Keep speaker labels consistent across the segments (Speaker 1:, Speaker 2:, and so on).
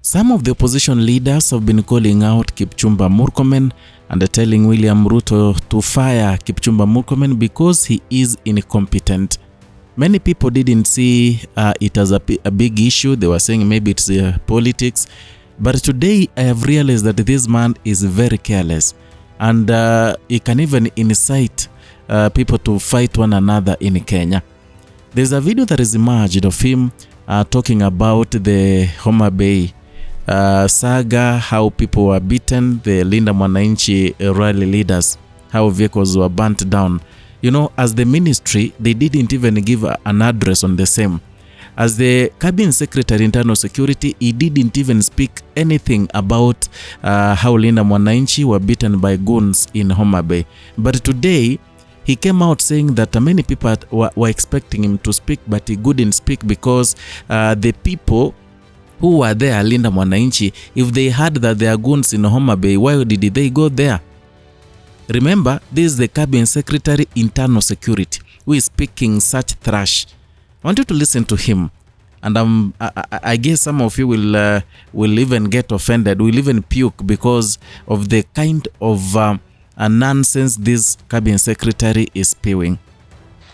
Speaker 1: Some of the opposition leaders have been calling out Kipchumba Murkomen and telling William Ruto to fire Kipchumba Murkomen because he is incompetent. Many people didn't see it as a big issue. They were saying maybe it's politics. But today I have realized that this man is very careless, and he can even incite people to fight one another in Kenya. There's a video that is emerged of him talking about the Homa Bay saga, how people were beaten, the Linda Mwananchi rally leaders, how vehicles were burnt down. You know, as the ministry, they didn't even give an address on the same. As the Cabinet Secretary Internal Security, he didn't even speak anything about how Linda Mwananchi were beaten by goons in Homa Bay. But today, he came out saying that many people were expecting him to speak, but he couldn't speak because the people who were there, Linda Mwananchi, if they heard that there are goons in Homa Bay, why did they go there? Remember, this is the Cabinet Secretary Internal Security who is speaking such trash. I want you to listen to him, and I guess some of you will even get offended, will even puke because of the kind of nonsense this Cabinet Secretary is spewing.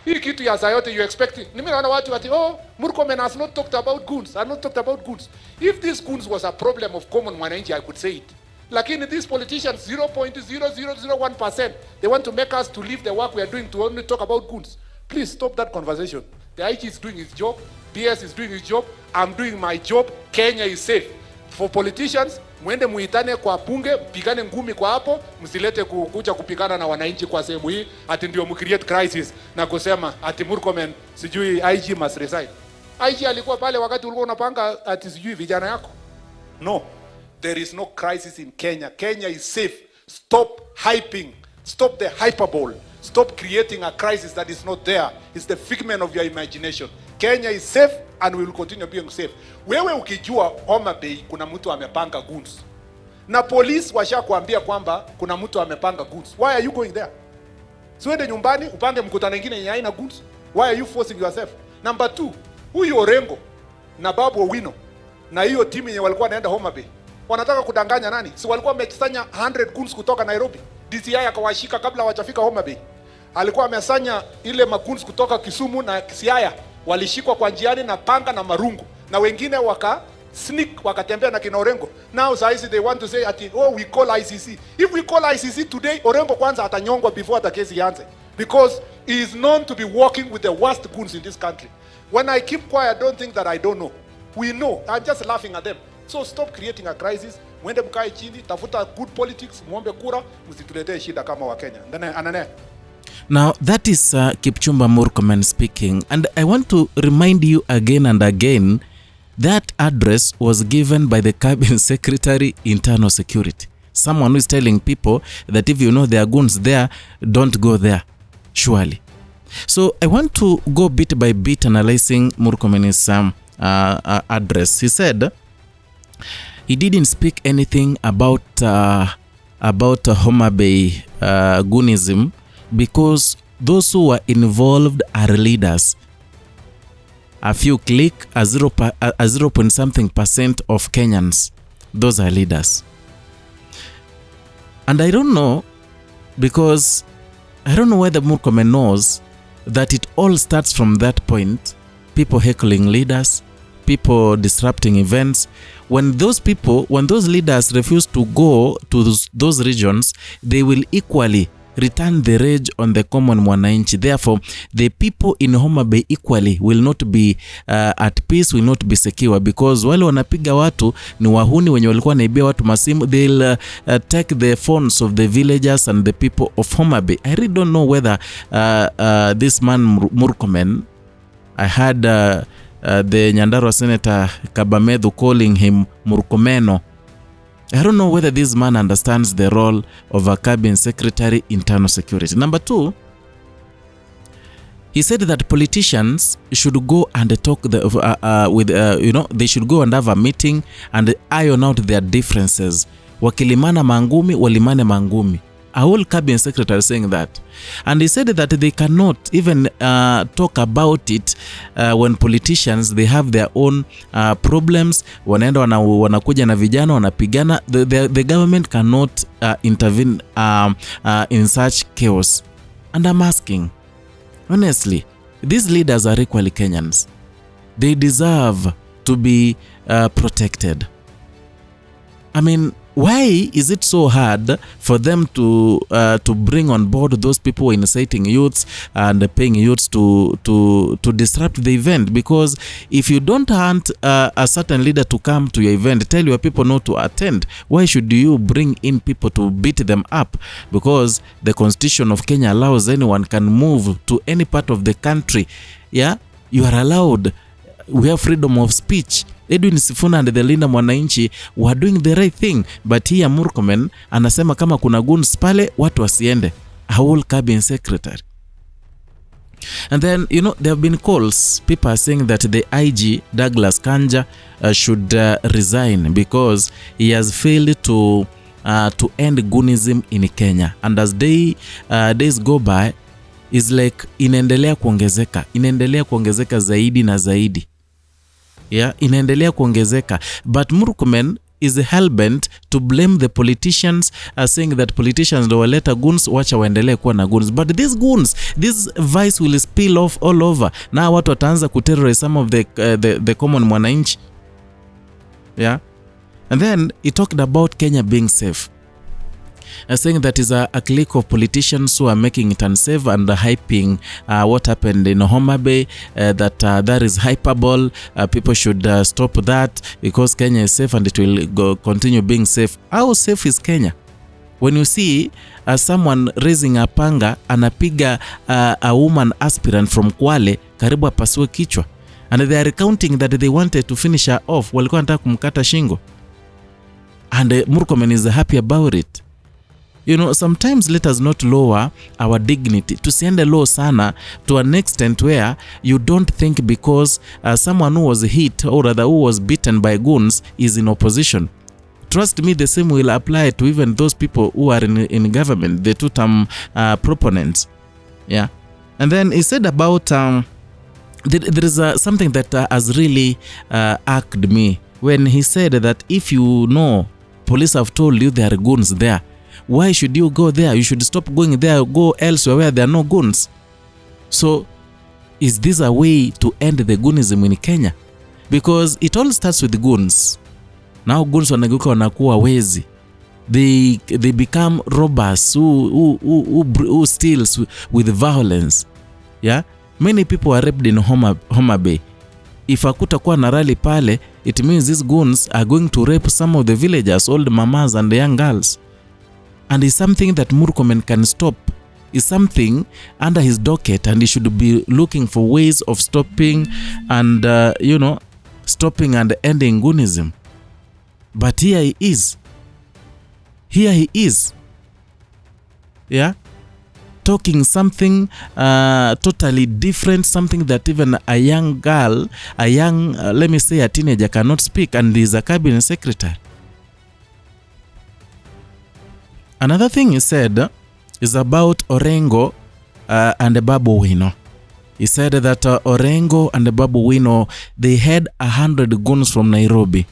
Speaker 2: Hii kitu ya Sayote you expecting. Nimeona watu ati Murkomen has not talked about goons. Has not talked about goons. If this goons was a problem of common mwananchi, I could say it. Lakini these politicians 0.0001%, they want to make us to leave the work we are doing to only talk about goons. Please stop that conversation. The IG is doing his job. PS is doing his job. I'm doing my job. Kenya is safe. For politicians, mwende muitane kwa bunge, mpigane ngumi kwa hapo, msilete kuja kupigana na wananchi kwa sehemu hii, ati ndio mcreate crisis na kusema ati Murkomen sijui IG must resign. IG alikuwa pale wakati ulikuwa unapanga ati sijui vijana yako. No. There is no crisis in Kenya. Kenya is safe. Stop hyping. Stop the hyperbole. Stop creating a crisis that is not there. It's the figment of your imagination. Kenya is safe and we will continue being safe. Wewe ukijua Homa Bay kuna mtu amepanga goons, na police washakuambia kwamba kuna mtu amepanga goons, why are you going there? Siwende nyumbani upange mkutano mwingine yenye haina goons. Why are you forcing yourself? Number 2, huyu Orengo na Babu Owino na hiyo timu yenye walikuwa naenda Homa Bay wanataka kudanganya nani? Si walikuwa wamesanya 100 goons kutoka Nairobi. DCI akawashika kabla hawajafika Homa Bay. Alikuwa amesanya ile magoons kutoka Kisumu na Siaya, walishikwa kwa njiani na panga na marungu, na wengine waka sneak wakatembea na kina Orengo. Now saisi they want to say ati we call ICC. If we call ICC today, Orengo kwanza atanyongwa before the case ianze, because he is known to be working with the worst goons in this country. When I keep quiet, don't think that I don't know. We know. I'm just laughing at them. So stop creating a crisis. Mwende mkae chini, tafuta good politics, muombe kura, msituletee shida kama wa Kenya. Anane.
Speaker 1: Now that is Kipchumba Murkomen speaking, and I want to remind you again and again that address was given by the Cabinet Secretary Internal Security, someone who is telling people that if you know there are goons there, don't go there, surely. So I want to go bit by bit analyzing Murkomen's address. He said he didn't speak anything about Homa Bay goonism, because those who were involved are leaders. A few click, a 0.something% of Kenyans, those are leaders. And I don't know, because I don't know whether Murkomen knows that it all starts from that point. People heckling leaders, people disrupting events. When those leaders refuse to go to those regions, they will equally return the rage on the common mwananchi. Therefore, the people in Homa Bay equally will not be at peace, will not be secure, because wale wanapiga watu ni wahuni wenye walikuwa naibia watu masimu. They'll take the phones of the villagers and the people of Homa Bay. I really don't know whether this man Murkomen, I heard the Nyandarua Senator Kabamedu calling him Murkomeno. I don't know whether this man understands the role of a Cabinet Secretary Internal Security. Number 2, he said that politicians should go and talk they should go and have a meeting and iron out their differences. Wakilimana mangumi, walimane mangumi. A whole cabinet secretary saying that. And he said that they cannot even talk about it when politicians, they have their own problems. Wanaenda wanakuja na vijana wanapigana. The government cannot intervene in such chaos. And I'm asking, honestly, these leaders are equally Kenyans. They deserve to be protected. I mean, why is it so hard for them to bring on board those people inciting youths and paying youths to disrupt the event? Because if you don't want a certain leader to come to your event, tell your people not to attend, why should you bring in people to beat them up? Because the Constitution of Kenya allows anyone can move to any part of the country. Yeah, you are allowed. We have freedom of speech. Edwin Sifuna and the Linda Mwananchi were doing the right thing, but here Murkomen anasema kama kuna goons pale watu wasiende. A whole cabinet secretary. And then, you know, there have been calls. People are saying that the IG Douglas Kanja should resign because he has failed to end goonism in Kenya. And as days go by, is like inaendelea kuongezeka zaidi na zaidi. Yeah, inaendelea kuongezeka. But Murkomen is hell-bent to blame the politicians, saying that politicians do waleta goons, wacha waendelee kuwa na goons. But these goons, this vice will spill off all over. Na watu wataanza kuterrorize some of the common mwananchi. Yeah. And then he talked about Kenya being safe. Saying that is a clique of politicians who are making it unsafe and hyping what happened in Homa Bay, that is hyperbole. People should stop that because Kenya is safe and it will continue being safe. How safe is Kenya? When you see someone raising a panga anapiga a woman aspirant from Kwale karibu apasue kichwa, and they are recounting that they wanted to finish her off, walikuwa wanataka kumkata shingo, and Murkomen is happy about it. You know, sometimes let us not lower our dignity. Tusiende low sana to an extent where you don't think because someone who was hit or rather who was beaten by goons is in opposition. Trust me, the same will apply to even those people who are in government, the two-term proponents. Yeah. And then he said about, there is something that has really irked me when he said that if you know police have told you there are goons there, why should you go there? You should stop going there, go elsewhere where there are no goons. So, is this a way to end the goonism in Kenya? Because it all starts with the goons. Now goons wanageuka wanakuwa wezi. They become robbers who steals with violence. Yeah? Many people are raped in Homa Bay. If hakutakuwa na rally pale, it means these goons are going to rape some of the villagers, old mamas and the young girls. And it's something that Murkomen can stop. It's something under his docket, and he should be looking for ways of stopping and, stopping and ending goonism. But here he is. Yeah? Talking something totally different, something that even a young girl, let me say a teenager cannot speak, and he's a cabinet secretary. Another thing he said is about Orengo and Babu Wino. He said that Orengo and Babu Wino, they had 100 goons from Nairobi.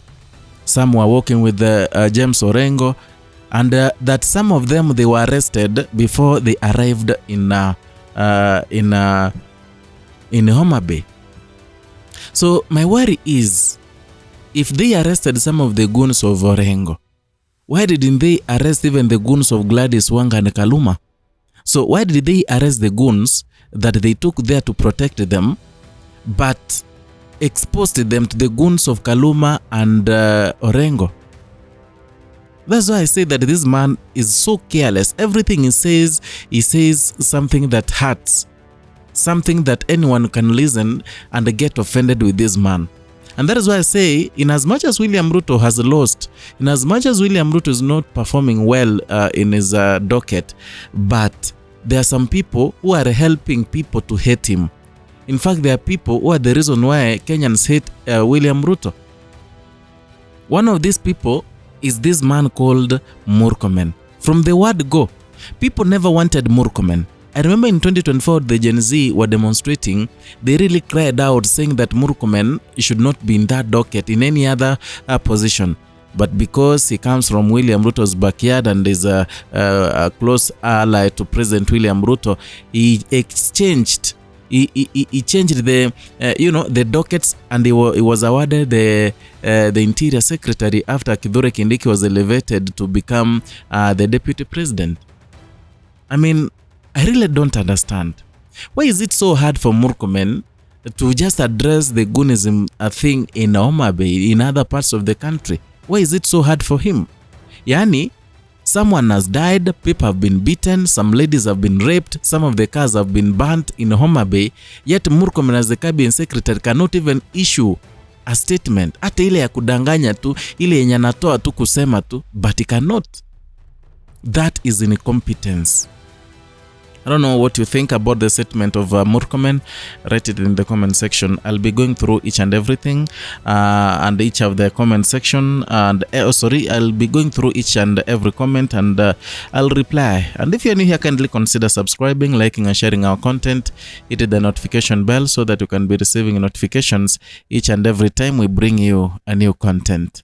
Speaker 1: Some were working with James Orengo, and that some of them, they were arrested before they arrived in Homa Bay. So my worry is, if they arrested some of the goons of Orengo, why didn't they arrest even the goons of Gladys Wanga and Kaluma? So why did they arrest the goons that they took there to protect them, but exposed them to the goons of Kaluma and Orengo? That's why I say that this man is so careless. Everything he says something that hurts, something that anyone can listen and get offended with this man. And that is why I say, in as much as William Ruto has lost, in as much as William Ruto is not performing well in his docket, but there are some people who are helping people to hate him. In fact, there are people who are the reason why Kenyans hate William Ruto. One of these people is this man called Murkomen. From the word go, People never wanted Murkomen. I remember in 2024, the Gen Z were demonstrating. They really cried out saying that Murkomen should not be in that docket in any other position. But because he comes from William Ruto's backyard and is a close ally to President William Ruto, he exchanged. He changed the the dockets, and he was awarded the Interior Secretary after Kithure Kindiki was elevated to become the Deputy President. I mean, I really don't understand. Why is it so hard for Murkomen to just address the Goonism thing in Homa Bay, in other parts of the country? Why is it so hard for him? Yani, someone has died, people have been beaten, some ladies have been raped, some of the cars have been burnt in Homa Bay, yet Murkomen as the cabinet secretary cannot even issue a statement. Hata ile ya kudanganya tu, ile yenye anatoa tu kusema tu, but he cannot. That is incompetence. I don't know what you think about the statement of Murkomen. Write it in the comment section. I'll be going through each and everything and each of the comment section. And I'll be going through each and every comment, and I'll reply. And if you're new here, kindly consider subscribing, liking, and sharing our content. Hit the notification bell so that you can be receiving notifications each and every time we bring you a new content.